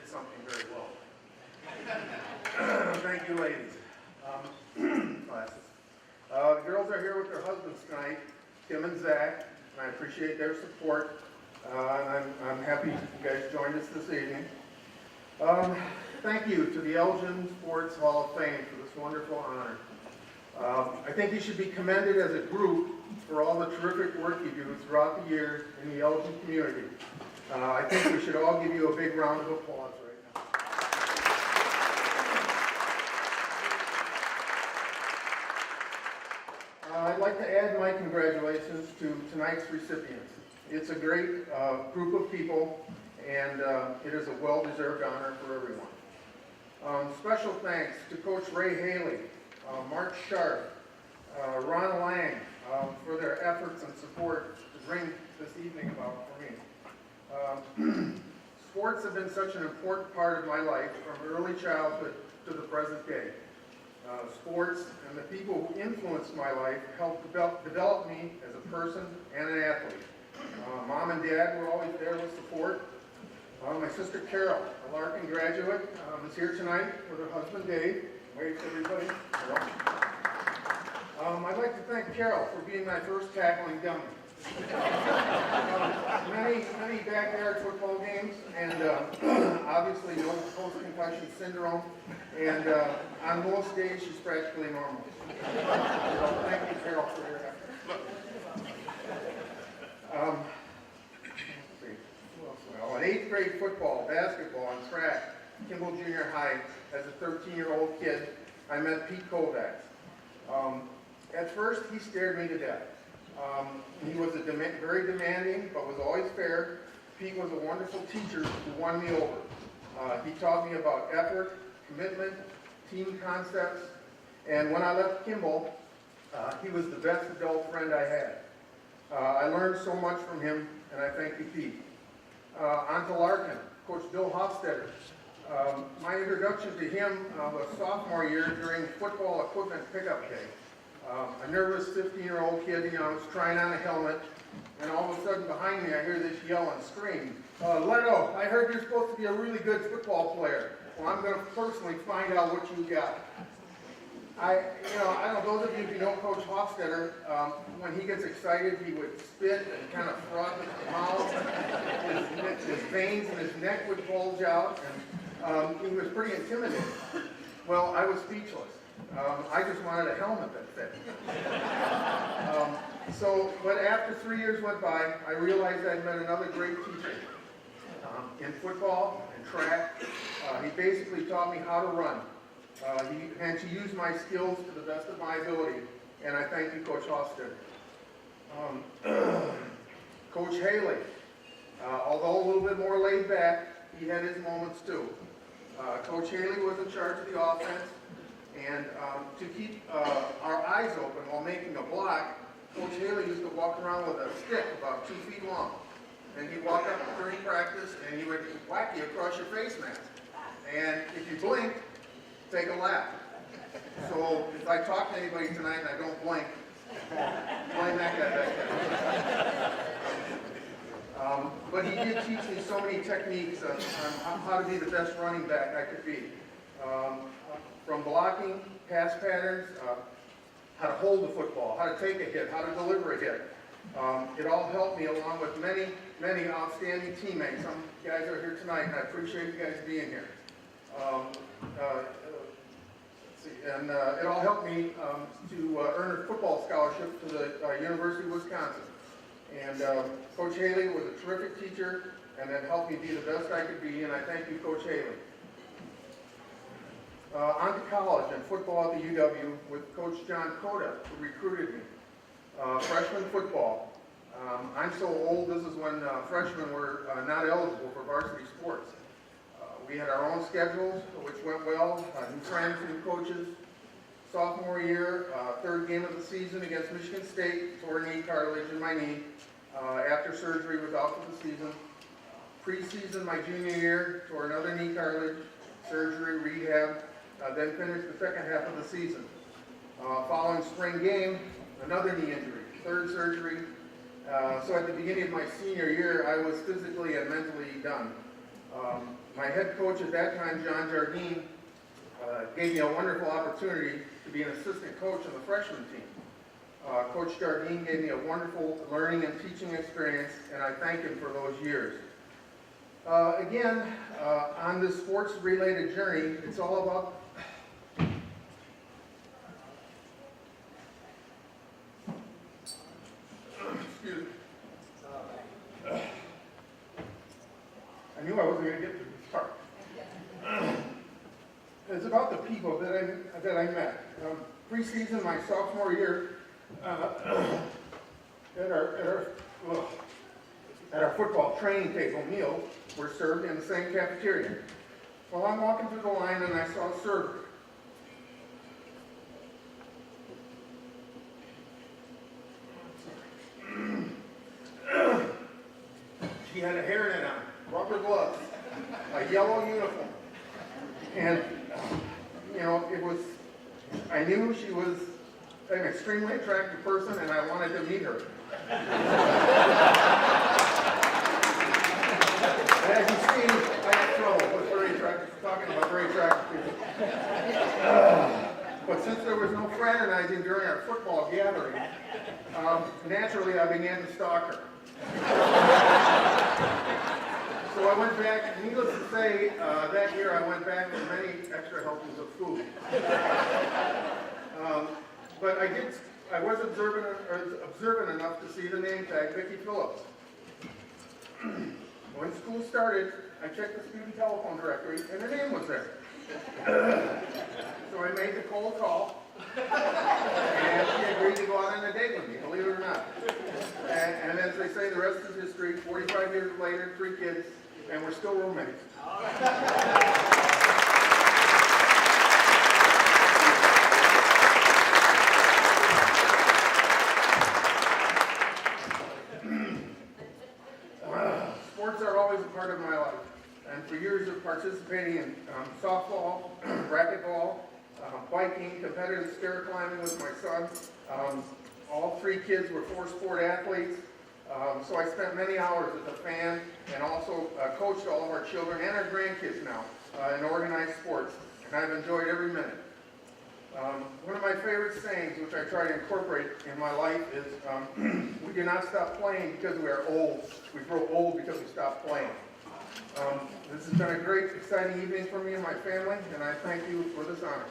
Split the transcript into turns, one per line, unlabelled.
something very well. Thank you, ladies. Classes. The girls are here with their husbands tonight, Kim and Zach, and I appreciate their support. I'm happy you guys joined us this evening. Thank you to the Elgin Sports Hall of Fame for this wonderful honor. I think you should be commended as a group for all the terrific work you do throughout the years in the Elgin community. I think we should all give you a big round of applause right now. I'd like to add my congratulations to tonight's recipients. It's a great group of people, and it is a well-deserved honor for everyone. Special thanks to Coach Ray Haley, Mark Sharp, Ron Lang for their efforts and support to bring this evening about for me. Sports have been such an important part of my life from early childhood to the present day. Sports and the people who influenced my life helped develop me as a person and an athlete. Mom and Dad were always there with support. My sister Carol, a Larkin graduate, is here tonight with her husband Dave. Wave to everybody. I'd like to thank Carol for being my first tackling dummy. Many backyard football games, and obviously no post-concussion syndrome, and on most days she's practically normal. So thank you, Carol, for your effort. Well, in 8th grade football, basketball, and track, Kimball Junior High, as a 13-year-old kid, I met Pete Kovacs. At first, he scared me to death. He was very demanding, but was always fair. Pete was a wonderful teacher who won me over. He taught me about effort, commitment, team concepts, and when I left Kimball, he was the best adult friend I had. I learned so much from him, and I thank you, Pete. On to Larkin, Coach Bill Hofstetter. My introduction to him was sophomore year during football equipment pickup day. A nervous 15-year-old kid, I was trying on a helmet, and all of a sudden behind me I hear this yell and scream, Lettow, I heard you're supposed to be a really good football player. Well, I'm going to personally find out what you got. I don't know, those of you who know Coach Hofstetter, when he gets excited, he would spit and kind of froth his mouth. His veins in his neck would bulge out, and he was pretty intimidating. Well, I was speechless. I just wanted a helmet that fit. But after 3 years went by, I realized I'd met another great teacher. In football and track, he basically taught me how to run. And to use my skills to the best of my ability, and I thank you, Coach Hofstetter. Coach Haley, although a little bit more laid back, he had his moments too. Coach Haley was in charge of the offense, and to keep our eyes open while making a block, Coach Haley used to walk around with a stick about 2 feet long. And he'd walk up during practice, and he would whack you across your face mask. And if you blinked, take a lap. So if I talk to anybody tonight and I don't blink, blame that guy back there. But he did teach me so many techniques on how to be the best running back I could be. From blocking, pass patterns, how to hold the football, how to take a hit, how to deliver a hit. It all helped me along with many outstanding teammates. Some guys are here tonight, and I appreciate you guys being here. And it all helped me to earn a football scholarship to the University of Wisconsin. And Coach Haley was a terrific teacher, and that helped me be the best I could be, and I thank you, Coach Haley. On to college and football at the UW with Coach John Coda, who recruited me. Freshman football. I'm so old, this is when freshmen were not eligible for varsity sports. We had our own schedules, which went well, new friends, new coaches. Sophomore year, third game of the season against Michigan State, tore knee cartilage in my knee. After surgery, was out for the season. Preseason, my junior year, tore another knee cartilage, surgery, rehab, then finished the second half of the season. Following spring game, another knee injury, third surgery. So at the beginning of my senior year, I was physically and mentally done. My My head coach at that time, John Jardine, gave me a wonderful opportunity to be an assistant coach on the freshman team. Coach Jardine gave me a wonderful learning and teaching experience, and I thank him for those years. Again, on this sports-related journey, it's all about excuse me. I knew I wasn't going to get to this part. It's about the people that I met. Preseason, my sophomore year, at our football training table, meals were served in the same cafeteria. Well, I'm walking through the line and I saw a server. She had a hairnet on, rubber gloves, a yellow uniform, and I knew she was an extremely attractive person, and I wanted to meet her. And as you see, I had trouble with very attractive, talking about very attractive people. But since there was no fraternizing during our football gathering, naturally I began to stalk her. So I went back, needless to say, that year I went back with many extra helpings of food. But I was observant enough to see the name tag, Vicki Phillips. When school started, I checked the student telephone directory, and her name was there. So I made the cold call, and she agreed to go out on a date with me, believe it or not. And as they say, the rest is history. 45 years later, 3 kids, and we're still roommates. Sports are always a part of my life. And for years of participating in softball, racquetball, biking, competitive stair climbing with my son. All 3 kids were 4-sport athletes. So I spent many hours as a fan and also coached all of our children and our grandkids now in organized sports. And I've enjoyed every minute. One of my favorite sayings, which I try to incorporate in my life, is we do not stop playing because we are old. We grow old because we stop playing. This has been a great, exciting evening for me and my family, and I thank you for this honor.